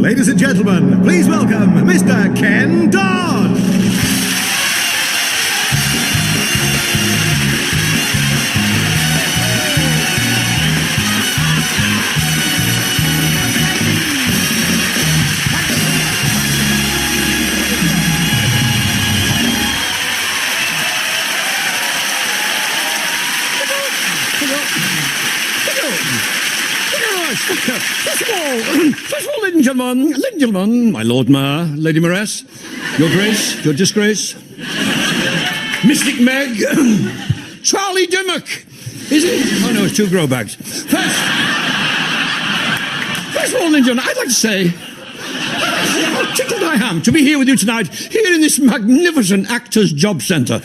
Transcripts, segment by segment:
Ladies and gentlemen, please welcome Mr. Ken Dodd. First of all, ladies and gentlemen, my Lord Mayor, Lady Mayoress, Your Grace, Your Disgrace, Mystic Meg, Charlie Dimmock. Is it? Oh no, it's 2 grow bags. First of all, ladies and gentlemen, I'd like to say how tickled I am to be here with you tonight, here in this magnificent Actors Job Centre.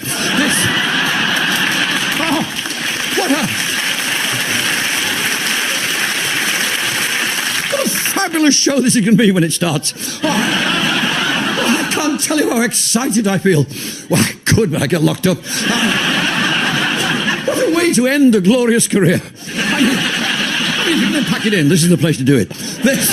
Fabulous show this is going to be when it starts. I can't tell you how excited I feel. Well, I could, but I get locked up. What a way to end a glorious career. I mean, if you're going to pack it in, this is the place to do it. This,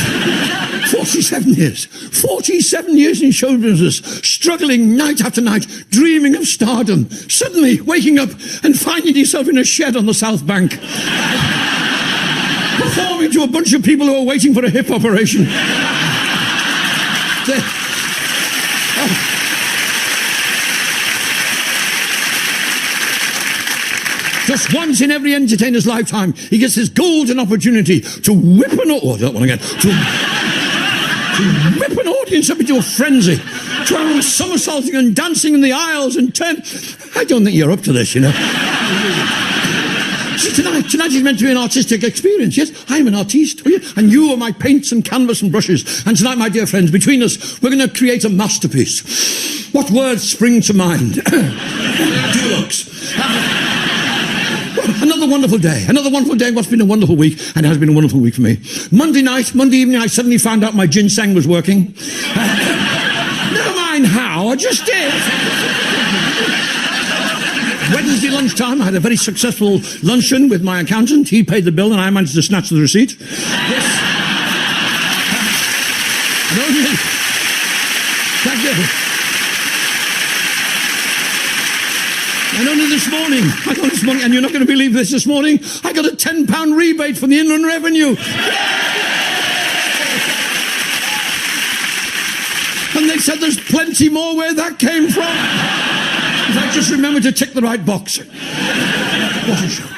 47 years. 47 years in show business, struggling night after night, dreaming of stardom, suddenly waking up and finding yourself in a shed on the South Bank. Performing to a bunch of people who are waiting for a hip operation. Just once in every entertainer's lifetime, he gets this golden opportunity to whip an whip an audience up into a frenzy, to have them somersaulting and dancing in the aisles and turn. I don't think you're up to this, you know. See, tonight is meant to be an artistic experience. Yes, I'm an artiste, and you are my paints and canvas and brushes. And tonight, my dear friends, between us, we're going to create a masterpiece. What words spring to mind? Dulux. Another wonderful day. What's been a wonderful week, and it has been a wonderful week for me. Monday evening, I suddenly found out my ginseng was working. Never mind how, I just did. Wednesday lunchtime, I had a very successful luncheon with my accountant. He paid the bill and I managed to snatch the receipt. Yes. Thank you. And only this morning, and you're not going to believe this morning, I got a £10 rebate from the Inland Revenue. And they said there's plenty more where that came from. If I just remember to tick the right box.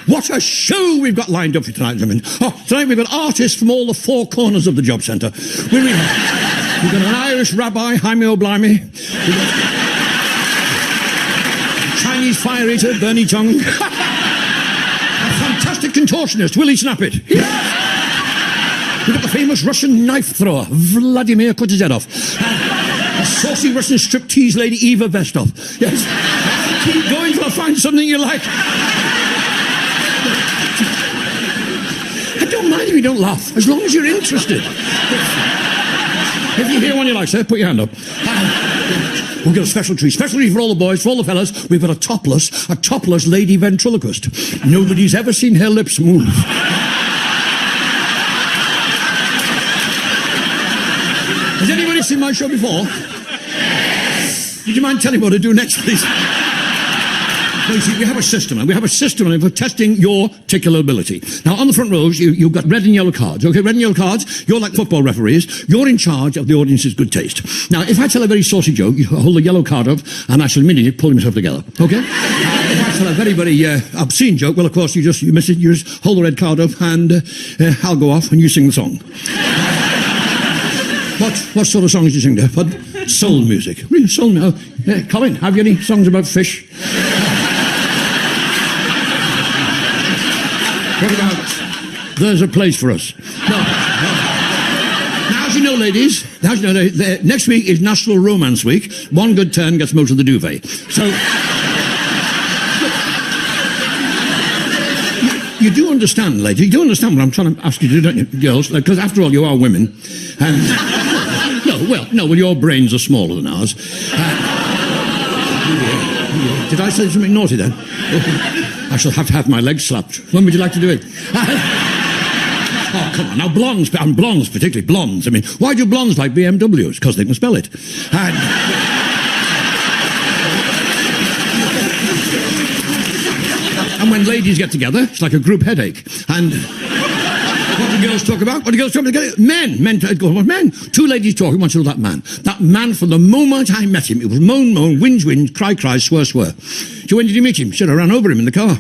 What a show we've got lined up for tonight, gentlemen. Tonight we've got artists from all the 4 corners of the job centre. We've got an Irish rabbi, Jaime O'Blimey. We've got Chinese fire eater, Bernie Tung. A fantastic contortionist, Willie Snappit. We've got the famous Russian knife thrower, Vladimir Kutuzedov. A saucy Russian striptease lady, Eva Vestov. Yes. Keep going till I find something you like. I don't mind if you don't laugh, as long as you're interested. If you hear one you like, sir, put your hand up. We've got a special treat for all the boys, for all the fellas. We've got a topless lady ventriloquist. Nobody's ever seen her lips move. Has anybody seen my show before? Would you mind telling me what to do next, please? Well, you see, we have a system for testing your particular ability. Now, on the front rows, you've got red and yellow cards. Okay, red and yellow cards, you're like football referees. You're in charge of the audience's good taste. Now, if I tell a very saucy joke, you hold the yellow card up, and I shall immediately pull myself together. Okay? If I tell a very, very obscene joke, well, of course, you miss it, you just hold the red card up, and I'll go off, and you sing the song. What sort of songs do you sing there? Soul music. Really, soul music. Colin, have you any songs about fish? What about There's a Place for Us? No. Now, as you know, ladies, next week is National Romance Week. One good turn gets most of the duvet. So, you do understand, ladies. You do understand what I'm trying to ask you to do, don't you, girls? Because after all, you are women. And well, your brains are smaller than ours. Did I say something naughty then? I shall have to have my legs slapped. When would you like to do it? come on, now blondes, and blondes, particularly blondes. I mean, why do blondes like BMWs? Because they can spell it. And when ladies get together, it's like a group headache. And what do girls talk about? What do girls talk about? Men. Two ladies talking, one to that man. That man, from the moment I met him, it was moan, whinge, cry, swear. So when did you meet him? Said I ran over him in the car.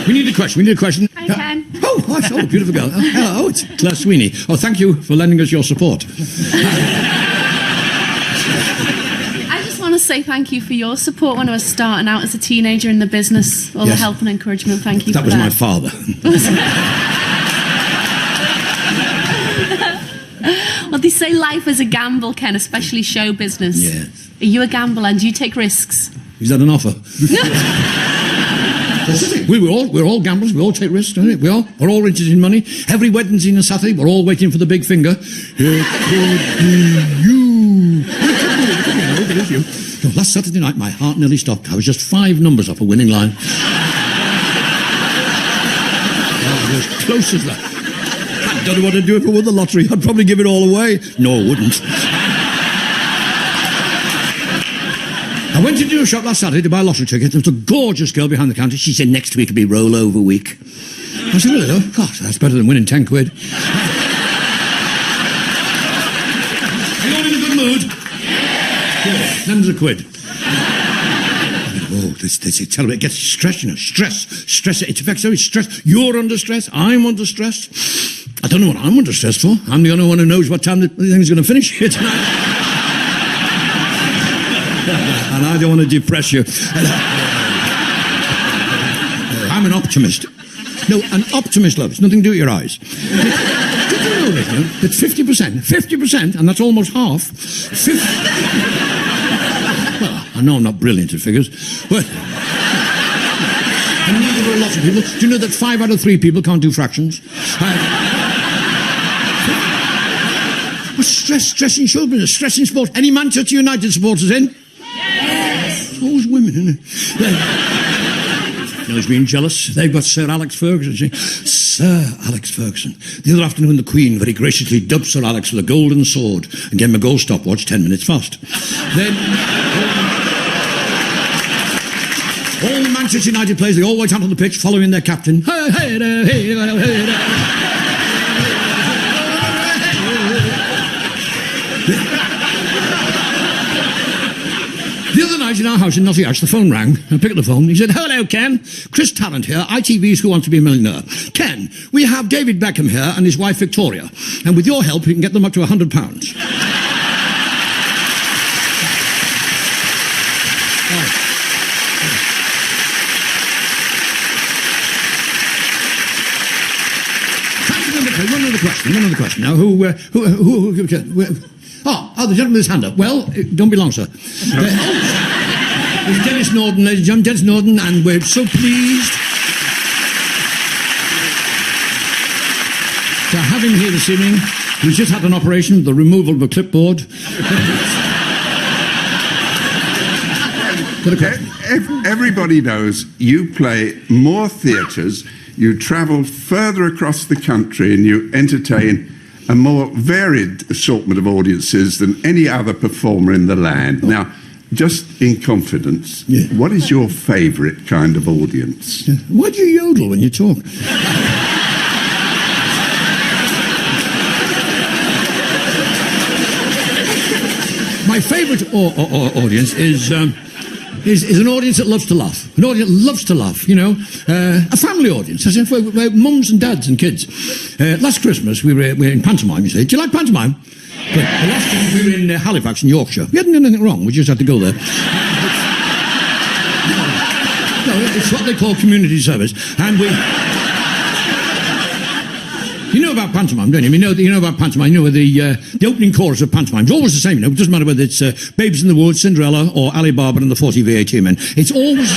We need a question. Hi, Ken. Oh, beautiful girl. Oh, it's Claire Sweeney. Oh, thank you for lending us your support. I just want to say thank you for your support when I was starting out as a teenager in the business. All the help and encouragement. Thank you for that. That was my father. Well, they say life is a gamble, Ken, especially show business. Yes. Are you a gambler and do you take risks? Is that an offer? We're all gamblers. We all take risks, don't we? We're all interested in money. Every Wednesday and Saturday, we're all waiting for the big finger. It could be you. It is you. So last Saturday night, my heart nearly stopped. I was just 5 numbers off a winning line. I was close as that. I don't know what I'd do if I won the lottery. I'd probably give it all away. No, I wouldn't. I went into a shop last Saturday to buy a lottery ticket. There was a gorgeous girl behind the counter. She said, next week will be rollover week. I said, really? Oh, gosh, that's better than winning 10 quid. Are you all in a good mood? Yeah. Them's a quid. Oh, this is terrible. It gets stress, you know. Stress. It affects every stress. You're under stress. I'm under stress. I don't know what I'm under stress for. I'm the only one who knows what time the thing's going to finish here tonight. And I don't want to depress you. I'm an optimist. No, an optimist, love. It's nothing to do with your eyes. Did you know this, you know, that 50%, and that's almost half, well, I know I'm not brilliant at figures, but and neither are a lot of people. Do you know that 5 out of 3 people can't do fractions? Stress in show business, stress in sport. Any Manchester United supporters in? Yes. Always women, isn't it? You know who's being jealous? They've got Sir Alex Ferguson. Sir Alex Ferguson. The other afternoon, the Queen very graciously dubbed Sir Alex with a golden sword and gave him a gold stopwatch 10 minutes fast. Then all the Manchester United players, they all went out on the pitch following their captain. The other night in our house in Nottingham, the phone rang. I picked up the phone. He said, hello, Ken. Chris Tarrant here, ITV's Who Wants to Be a Millionaire. Ken, we have David Beckham here and his wife Victoria. And with your help, we can get them up to £100. One other question. Now, who the gentleman with his hand up. Well, don't be long, sir. It's Dennis Norden, ladies and gentlemen, Dennis Norden, and we're so pleased to have him here this evening. He's just had an operation, the removal of a clipboard. Everybody knows you play more theatres, you travel further across the country, and you entertain a more varied assortment of audiences than any other performer in the land. Now, just in confidence, what is your favourite kind of audience? Why do you yodel when you talk? My favourite audience is an audience that loves to laugh. An audience that loves to laugh, you know. A family audience, as if we're mums and dads and kids. Last Christmas, we were in pantomime, you say. Do you like pantomime? But the last time we were in Halifax in Yorkshire. We hadn't done anything wrong, we just had to go there. No, it's what they call community service. And we... You know about pantomime, don't you? You know about pantomime. You know the opening chorus of pantomime is always the same. You know, it doesn't matter whether it's Babes in the Woods, Cinderella, or Alibaba and the 40 VAT men. It's always...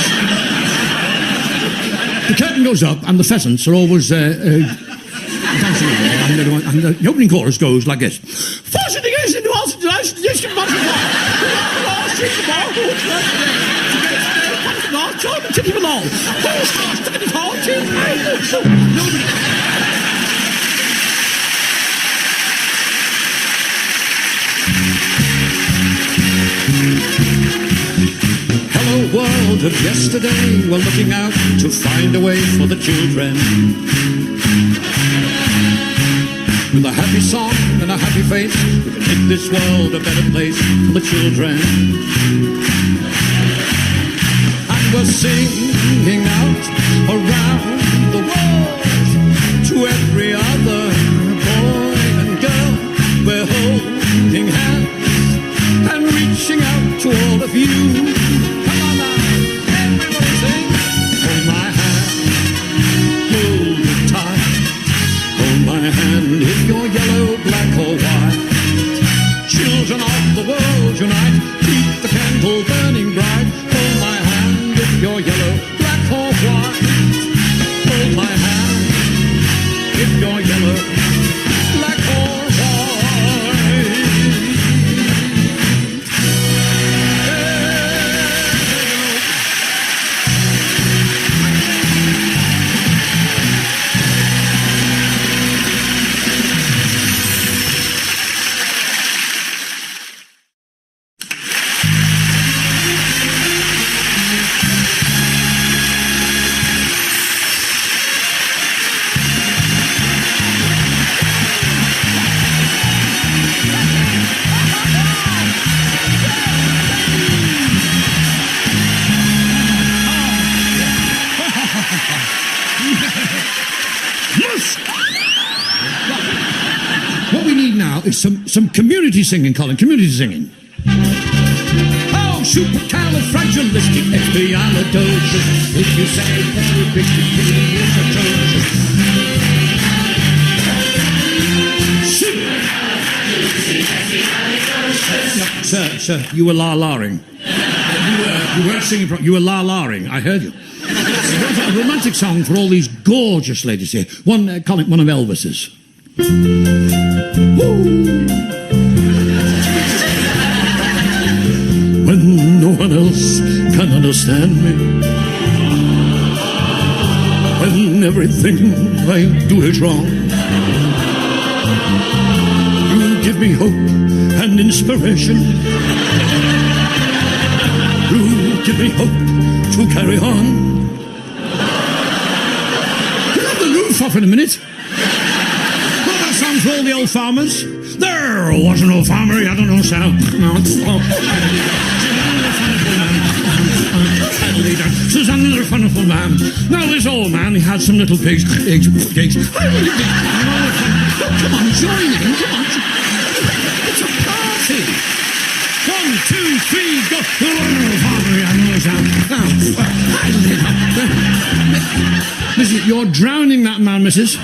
The curtain goes up and the pheasants are always dancing. And the opening chorus goes like this. John Titty Malone. Who's stuck in his heart? Nobody. Hello, world of yesterday. We're looking out to find a way for the children. With a happy song and a happy face, we can make this world a better place for the children. And we're singing out around the world to every other boy and girl. We're holding hands and reaching out to all of you. Come on now, everybody sing. Hold my hand, hold it tight. Hold my hand if you're yellow, black or white. Children of the world unite, keep the candle burning bright. Hold my hand if you're yellow, black or white. Hold my hand if you're yellow, black or white. What we need now is some community singing, Colin. Community singing. Oh, supercalifragilisticexpialidocious. If you say it's atrocious. Sir, you were la-laring. You weren't singing properly. You were la-laring. I heard you. A romantic song for all these gorgeous ladies here. One, Colin, one of Elvis's. When no one else can understand me, when everything I do is wrong, you give me hope and inspiration. You give me hope to carry on. You'll have the roof off in a minute. For all the old farmers. There was an old farmer, he had an old sow. Susanna, the wonderful man. Now this old man, he had some little pigs. Pigs. Oh, come on, join in. Come on. It's a party. 1, 2, 3, go. The wonderful farmer, he had an old sow. Mrs., you're drowning that man, Mrs.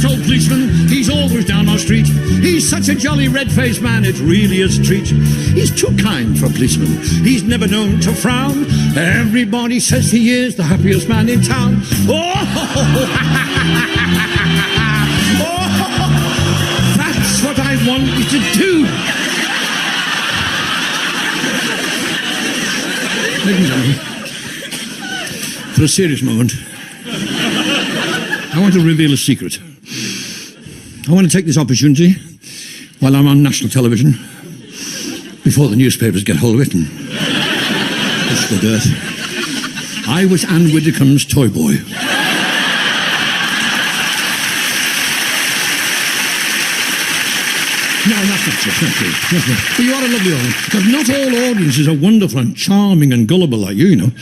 Old policeman, he's always down our street. He's such a jolly red-faced man, it really is a treat. He's too kind for a policeman. He's never known to frown. Everybody says he is the happiest man in town. Oh, that's what I want you to do. Ladies and gentlemen, for a serious moment, I want to reveal a secret. I want to take this opportunity while I'm on national television, before the newspapers get hold of it and push the dirt. I was Anne Widdecombe's toy boy. No, that's not true. But you are a lovely audience, because not all audiences are wonderful and charming and gullible like you know.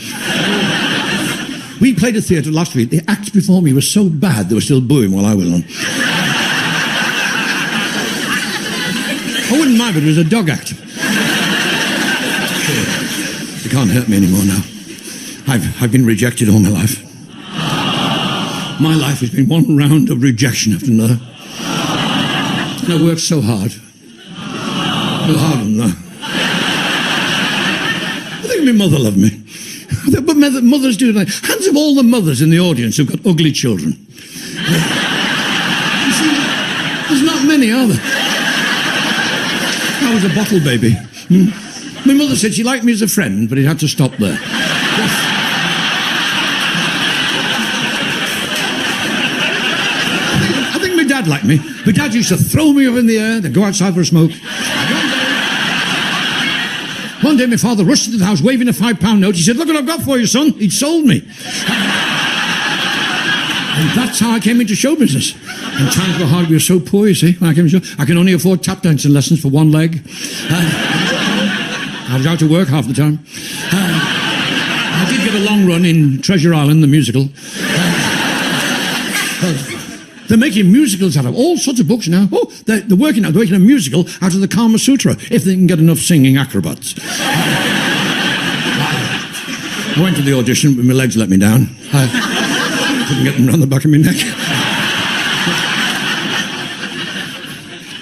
We played a theatre last week. The acts before me were so bad they were still booing while I was on. I wouldn't mind if it was a dog act. They can't hurt me anymore now. I've been rejected all my life. My life has been one round of rejection after another. And I worked so hard. No harder than that. I think my mother loved me. But mothers do like. Hands up all the mothers in the audience who've got ugly children. You see, there's not many, are there? I was a bottle baby. My mother said she liked me as a friend, but it had to stop there. I think my dad liked me. My dad used to throw me up in the air, then go outside for a smoke. One day my father rushed into the house waving a £5 note. He said, "Look what I've got for you, son." He'd sold me. And that's how I came into show business. And times were hard. We were so poor, you see. When I came into show, I can only afford tap dancing lessons for one leg. I was out of work half the time. I did get a long run in Treasure Island, the musical. They're making musicals out of all sorts of books now. Oh, they're working a musical out of the Kama Sutra, if they can get enough singing acrobats. I went to the audition, but my legs let me down. I couldn't get them around the back of my neck.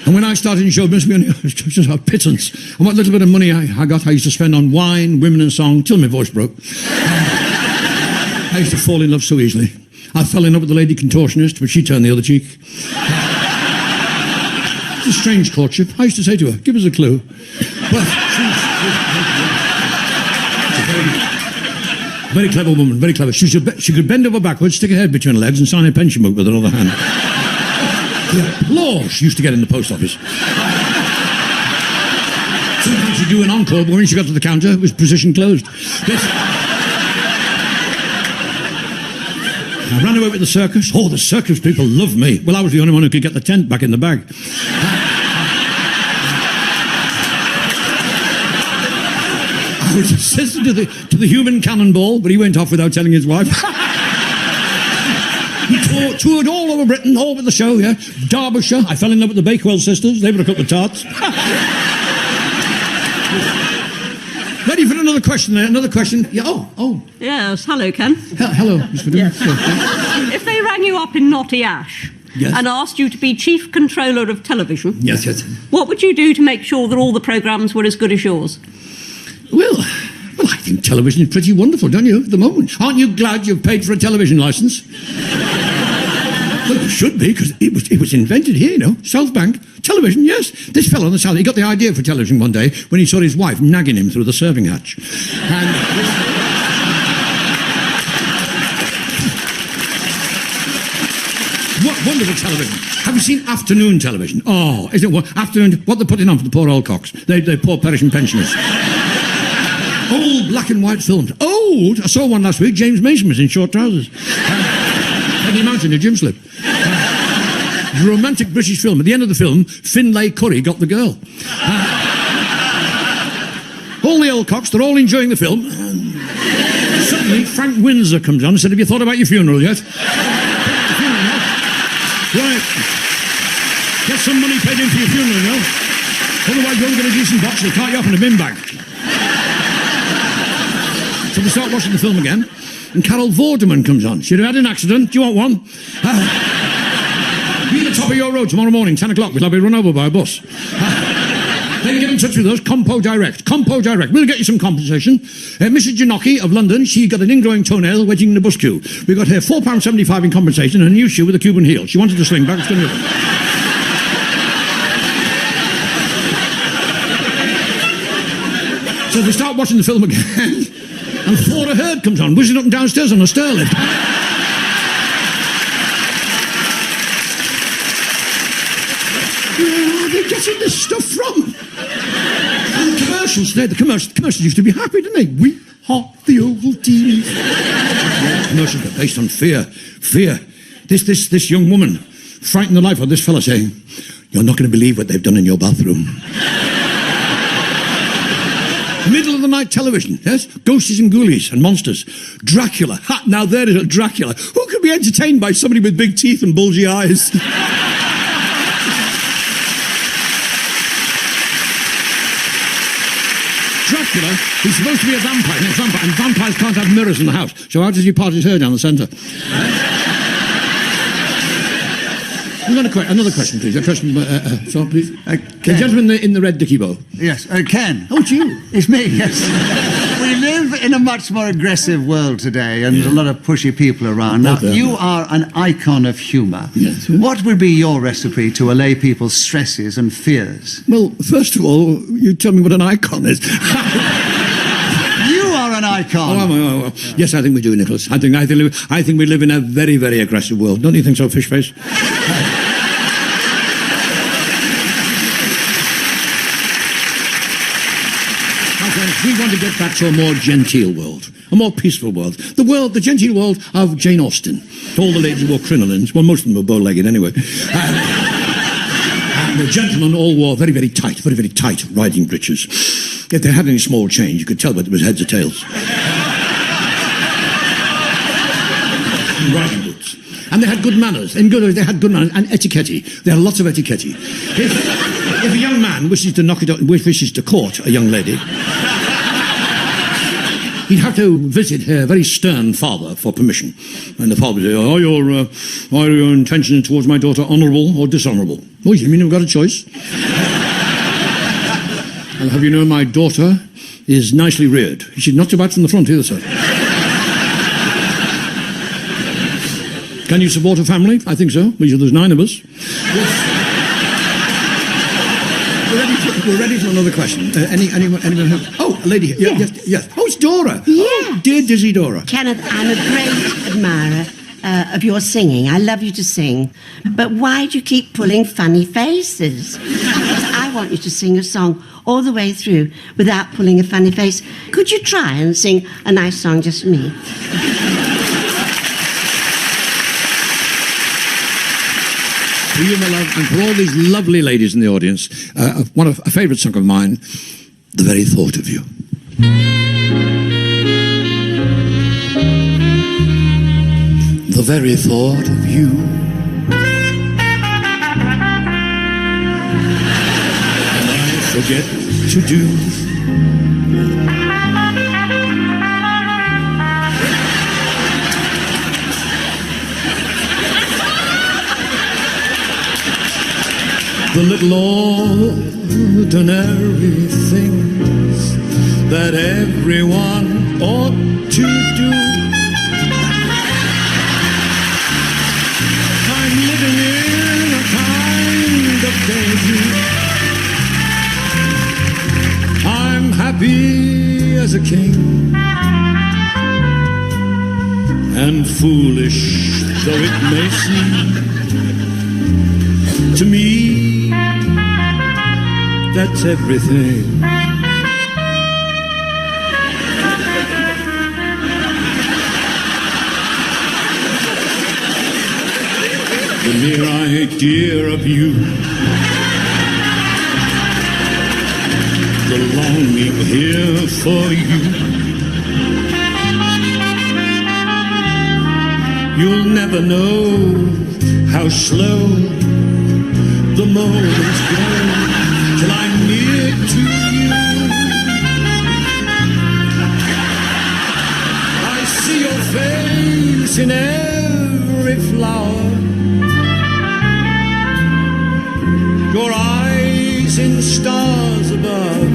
And when I started in show business, we only just had pittance. And what little bit of money I got, I used to spend on wine, women and song, till my voice broke. I used to fall in love so easily. I fell in love with the lady contortionist, but she turned the other cheek. It's a strange courtship. I used to say to her, "Give us a clue." Well, very clever woman, very clever. She could bend over backwards, stick her head between her legs and sign a pension book with her other hand. The applause she used to get in the post office. Sometimes she'd do an encore, but when she got to the counter, it was position closed. I ran away with the circus. Oh, the circus people loved me. Well, I was the only one who could get the tent back in the bag. I was assistant to the human cannonball, but he went off without telling his wife. He toured all over Britain, all over the show, yeah. Derbyshire, I fell in love with the Bakewell sisters. They were a couple of tarts. Ready for another question there? Another question? Yeah, oh. Yes, hello, Ken. Hello, Miss Whittam. If they rang you up in Knotty Ash and asked you to be Chief Controller of Television, yes, what would you do to make sure that all the programmes were as good as yours? Well, I think television is pretty wonderful, don't you, at the moment? Aren't you glad you've paid for a television licence? Well, you should be, because it was invented here, you know. South Bank. Television, yes. This fellow on the South, he got the idea for television one day when he saw his wife nagging him through the serving hatch. And what wonderful television. Have you seen afternoon television? Oh, isn't it afternoon? What they're putting on for the poor old cocks. They poor perishing pensioners. Old black and white films. Old! I saw one last week. James Mason was in short trousers. Peggy Mountain, a gym slip. A romantic British film. At the end of the film, Finlay Curry got the girl. All the old cocks, they're all enjoying the film. Suddenly, Frank Windsor comes on and said, "Have you thought about your funeral yet?" Right. Get some money paid in for your funeral, you know. Otherwise, you won't get a decent box. They'll cart you off in a bin bag. So we start watching the film again, and Carol Vorderman comes on. She'd had an accident. Do you want one? Be at the top of your road tomorrow morning, 10 o'clock. We'll be run over by a bus. Then get in touch with us, Compo Direct. Compo Direct. We'll get you some compensation. Mrs. Janocki of London, she got an ingrowing toenail waiting in the bus queue. We got her £4.75 in compensation and a new shoe with a Cuban heel. She wanted to sling back. It's going to So they start watching the film again, and Flora Hurd comes on, whizzing up and downstairs on a stair lift. Where are they getting this stuff from? And the commercials today, the commercials used to be happy, didn't they? We are the Ovaltine. Commercials are based on fear. Fear. This young woman frightened the life out of this fella saying, "You're not going to believe what they've done in your bathroom." Middle of the night television, yes? Ghosties and ghoulies and monsters. Dracula. Ha, now there is a Dracula. Who could be entertained by somebody with big teeth and bulgy eyes? Dracula, he's supposed to be a vampire, and vampires can't have mirrors in the house. So how does he part his hair down the centre? Another question, please. A question, so please. The gentleman in the red dicky bow. Yes, Ken. Oh, it's you. It's me, yes. We live in a much more aggressive world today, and a lot of pushy people around. Now, you are an icon of humour. Yes. What would be your recipe to allay people's stresses and fears? Well, first of all, you tell me what an icon is. You are an icon. Oh. Yes, I think we do, Nicholas. I think we live in a very, very aggressive world. Don't you think so, Fishface? We want to get back to a more genteel world, a more peaceful world. The genteel world of Jane Austen. All the ladies wore crinolines. Well, most of them were bow-legged anyway. And the gentlemen all wore very, very tight riding breeches. If they had any small change, you could tell whether it was heads or tails. And riding boots. And they had good manners. They had good manners and etiquette. They had lots of etiquette. If a young man wishes to court a young lady, he'd have to visit her very stern father for permission. And the father would say, are your intentions towards my daughter honourable or dishonourable? Oh, you mean you've got a choice? I'll have you know my daughter is nicely reared. She's not so bad from the front either, sir. Can you support a family? I think so. There's 9 of us. We're ready for another question. Anyone who... Oh, a lady here. Yes. Oh, it's Dora. Yeah. Oh, dear Dizzy Dora. Kenneth, I'm a great admirer of your singing. I love you to sing. But why do you keep pulling funny faces? I want you to sing a song all the way through without pulling a funny face. Could you try and sing a nice song just for me? For you, my love, and for all these lovely ladies in the audience, a favourite song of mine, The Very Thought of You. The very thought of you and I forget to do. The little ordinary things that everyone ought to do. I'm living in a kind of daydream. I'm happy as a king, and foolish though it may seem to me, that's everything. The mere idea of you, the longing here for you, you'll never know how slow the moments go till I'm near to you. I see your face in every flower, your eyes in stars above.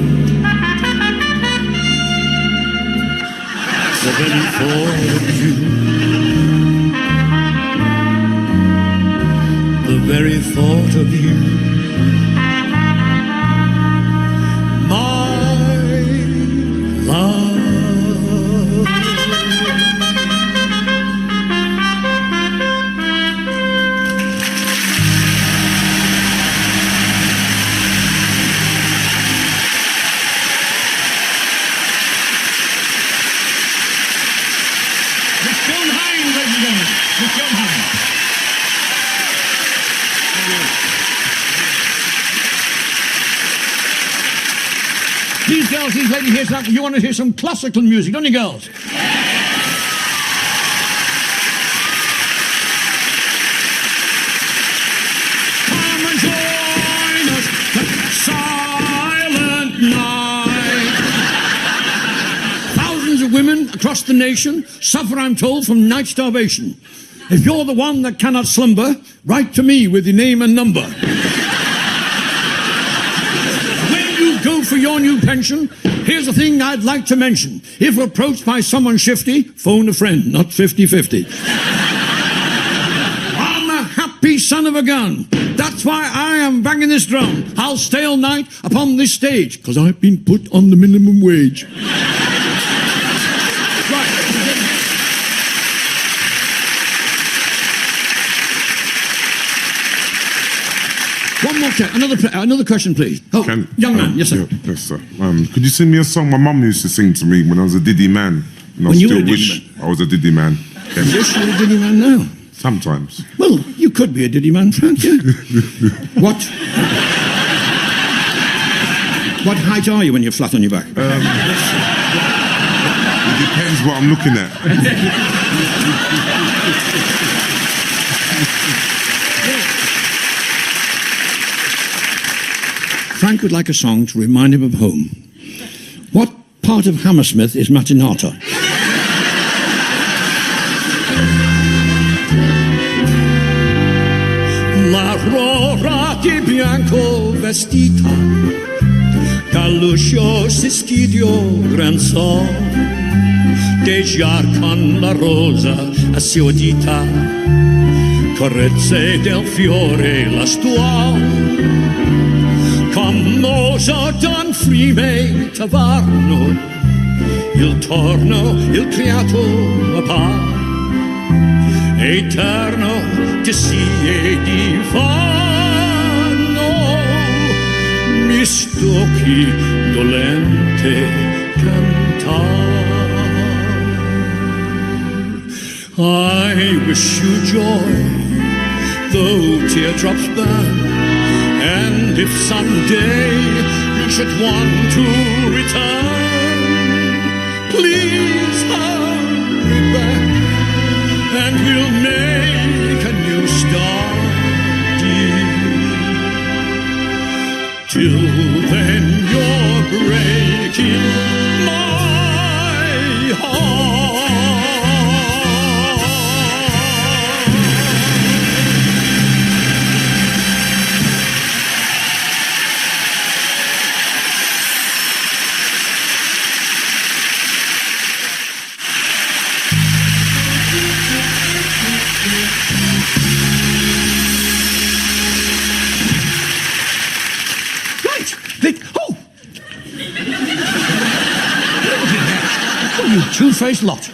The very thought of you, the very thought of you, my love. These girls, these ladies here, you want to hear some classical music, don't you, girls? Come and join us, the silent night. Thousands of women across the nation suffer, I'm told, from night starvation. If you're the one that cannot slumber, write to me with your name and number. When you go for your new pair pension. Here's the thing I'd like to mention. If approached by someone shifty, phone a friend, not 50-50. I'm a happy son of a gun. That's why I am banging this drum. I'll stay all night upon this stage, because I've been put on the minimum wage. One more another question, please. Oh, young man, yes, sir. Yes, sir. Could you sing me a song my mum used to sing to me when I was a diddy man? And I still wish I was a diddy man. You wish you were a diddy man now? Sometimes. Well, you could be a diddy man, Frank, yeah? What height are you when you're flat on your back? It depends what I'm looking at. Frank would like a song to remind him of home. What part of Hammersmith is Matinata? L'aurora di bianco vestita, dall'uscio si schidio gran sol, dejar con la rosa a sua dita, carezze del fiore la stuol. Commoso Don Frime Tavarno, il torno, il creato appar, eterno di sì e divano, mi stocchi dolente cantar. I wish you joy, though teardrops burn. And if someday you should want to return, please hurry back, and we'll make a new start, dear. Till then you're breaking my heart. You two-faced lot.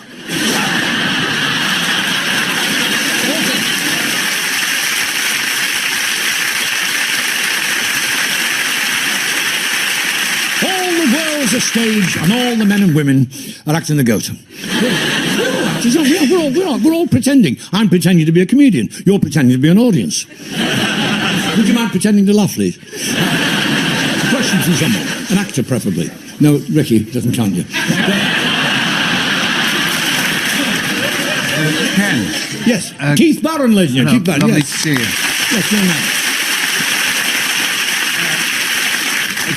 All the world's a stage, and all the men and women are acting the goat. We're all pretending. I'm pretending to be a comedian. You're pretending to be an audience. Would you mind pretending to laugh, please? Question from someone. An actor, preferably. No, Ricky, doesn't count you. Ken. Yes. Keith Barron, ladies and gentlemen. Keith Barron, lovely yes. to see you. Yes, young man.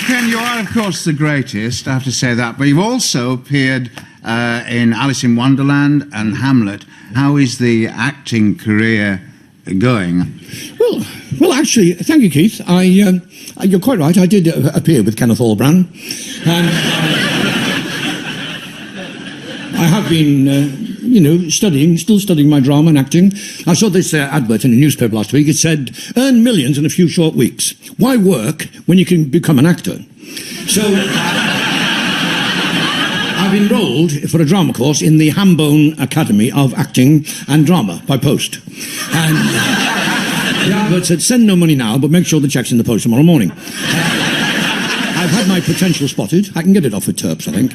Ken, you are, of course, the greatest, I have to say that, but you've also appeared in Alice in Wonderland and Hamlet. How is the acting career going? Well, actually, thank you, Keith. You're quite right. I did appear with Kenneth Allbran, and I have been, still studying my drama and acting. I saw this advert in a newspaper last week. It said, "Earn millions in a few short weeks. Why work when you can become an actor?" So I've enrolled for a drama course in the Hambone Academy of Acting and Drama by post. And the advert said, "Send no money now, but make sure the check's in the post tomorrow morning." I've had my potential spotted. I can get it off with Terps, I think.